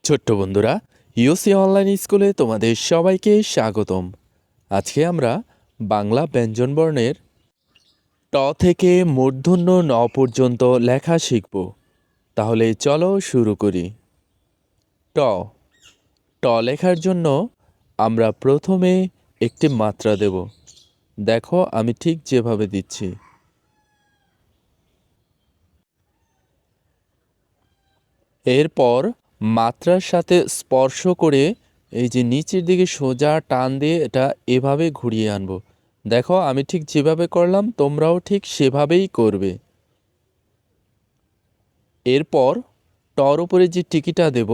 ছোট্ট বন্ধুরা, ইউসি অনলাইন স্কুলে তোমাদের সবাইকে স্বাগতম। আজকে আমরা বাংলা ব্যঞ্জনবর্ণের ট থেকে মূর্ধন্য ন পর্যন্ত লেখা শিখব। তাহলে চলো শুরু করি। ট ট লেখার জন্য আমরা প্রথমে একটি মাত্রা দেব। দেখো আমি ঠিক যেভাবে দিচ্ছি। এরপর মাত্রার সাথে স্পর্শ করে এই যে নিচের দিকে সোজা টান দিয়ে এটা এভাবে ঘুরিয়ে আনবো। দেখো আমি ঠিক যেভাবে করলাম তোমরাও ঠিক সেভাবেই করবে। এরপর টর উপরে যে টিকিটা দেব,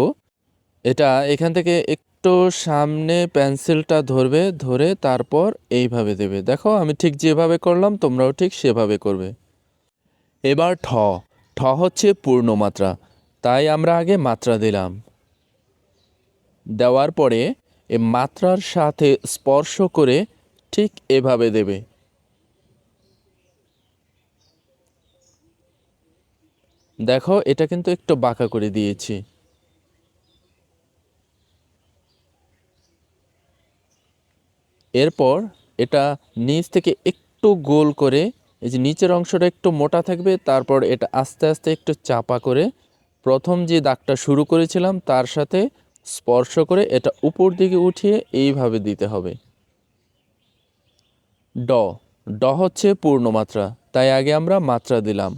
এটা এখান থেকে একটু সামনে পেন্সিলটা ধরবে, ধরে তারপর এইভাবে দেবে। দেখো আমি ঠিক যেভাবে করলাম তোমরাও ঠিক সেভাবে করবে। এবার ঠ ঠ হচ্ছে পূর্ণমাত্রা, তাই আমরা আগে মাত্রা দিলাম। দেওয়ার পরে এ মাত্রার সাথে স্পর্শ করে ঠিক এভাবে দেবে। দেখো এটা কিন্তু একটু বাঁকা করে দিয়েছি। এরপর এটা নিচ থেকে একটু গোল করে, এই যে নিচের অংশটা একটু মোটা থাকবে, তারপর এটা আস্তে আস্তে একটু চাপা করে প্রথম যে দাগটা শুরু করেছিলাম তার সাথে স্পর্শ করে এটা উপর দিকে উঠিয়ে এইভাবে দিতে হবে। ড ড হচ্ছে পূর্ণমাত্রা, তাই আগে আমরা মাত্রা দিলাম।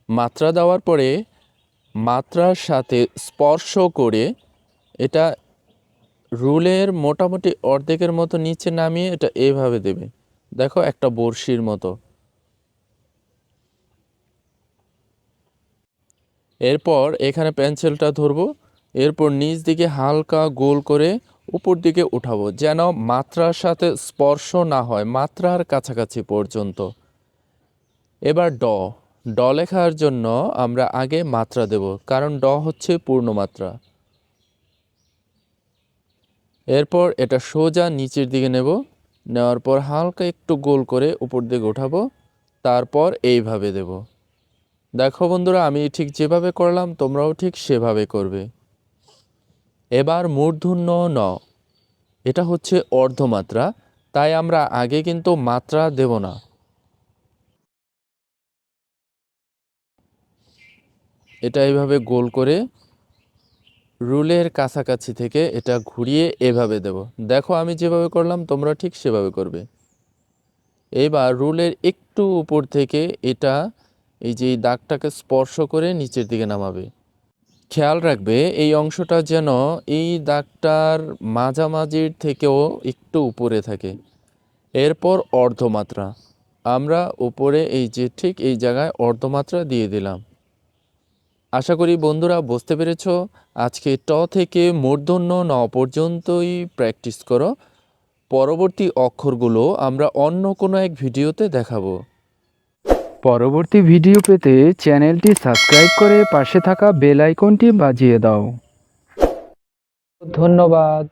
মাত্রা দেওয়ার পরে মাত্রার সাথে স্পর্শ করে এটা রুলের মোটামুটি অর্ধেকের মতো নিচে নামিয়ে এটা এইভাবে দেবে। দেখো একটা বড়শির মতো। এরপর এখানে পেন্সিলটা ধরবো, এরপর নিচ দিকে হালকা গোল করে উপর দিকে উঠাবো, যেন মাত্রার সাথে স্পর্শ না হয়, মাত্রার কাছাকাছি পর্যন্ত। এবার ড ড লেখার জন্য আমরা আগে মাত্রা দেব, কারণ ড হচ্ছে পূর্ণমাত্রা। এরপর এটা সোজা নিচের দিকে নেব, নেওয়ার পর হালকা একটু গোল করে উপর দিকে উঠাবো, তারপর এইভাবে দেব। দেখো বন্ধুরা আমি ঠিক যেভাবে করলাম তোমরাও ঠিক সেভাবে করবে। এবার মূর্ধন্য ন, এটা হচ্ছে অর্ধমাত্রা, তাই আমরা আগে কিন্তু মাত্রা দেব না। এটা এইভাবে গোল করে রুলের কাছাকাছি থেকে এটা ঘুরিয়ে এভাবে দেব। দেখো আমি যেভাবে করলাম তোমরা ঠিক সেভাবে করবে। এবার রুলের একটু উপর থেকে এটা এই যে দাগটাকে স্পর্শ করে নিচের দিকে নামাবে। খেয়াল রাখবে এই অংশটা যেন এই দাগটার মাঝামাঝির থেকেও একটু উপরে থাকে। এরপর অর্ধমাত্রা, আমরা উপরে এই যে ঠিক এই জায়গায় অর্ধমাত্রা দিয়ে দিলাম। আশা করি বন্ধুরা বুঝতে পেরেছ। আজকে ট থেকে মূর্ধন্য ন পর্যন্তই প্র্যাকটিস করো। পরবর্তী অক্ষরগুলো আমরা অন্য কোনো এক ভিডিওতে দেখাবো। পরবর্তী ভিডিও পেতে চ্যানেলটি সাবস্ক্রাইব করে পাশে থাকা বেল আইকনটি বাজিয়ে দাও। ধন্যবাদ।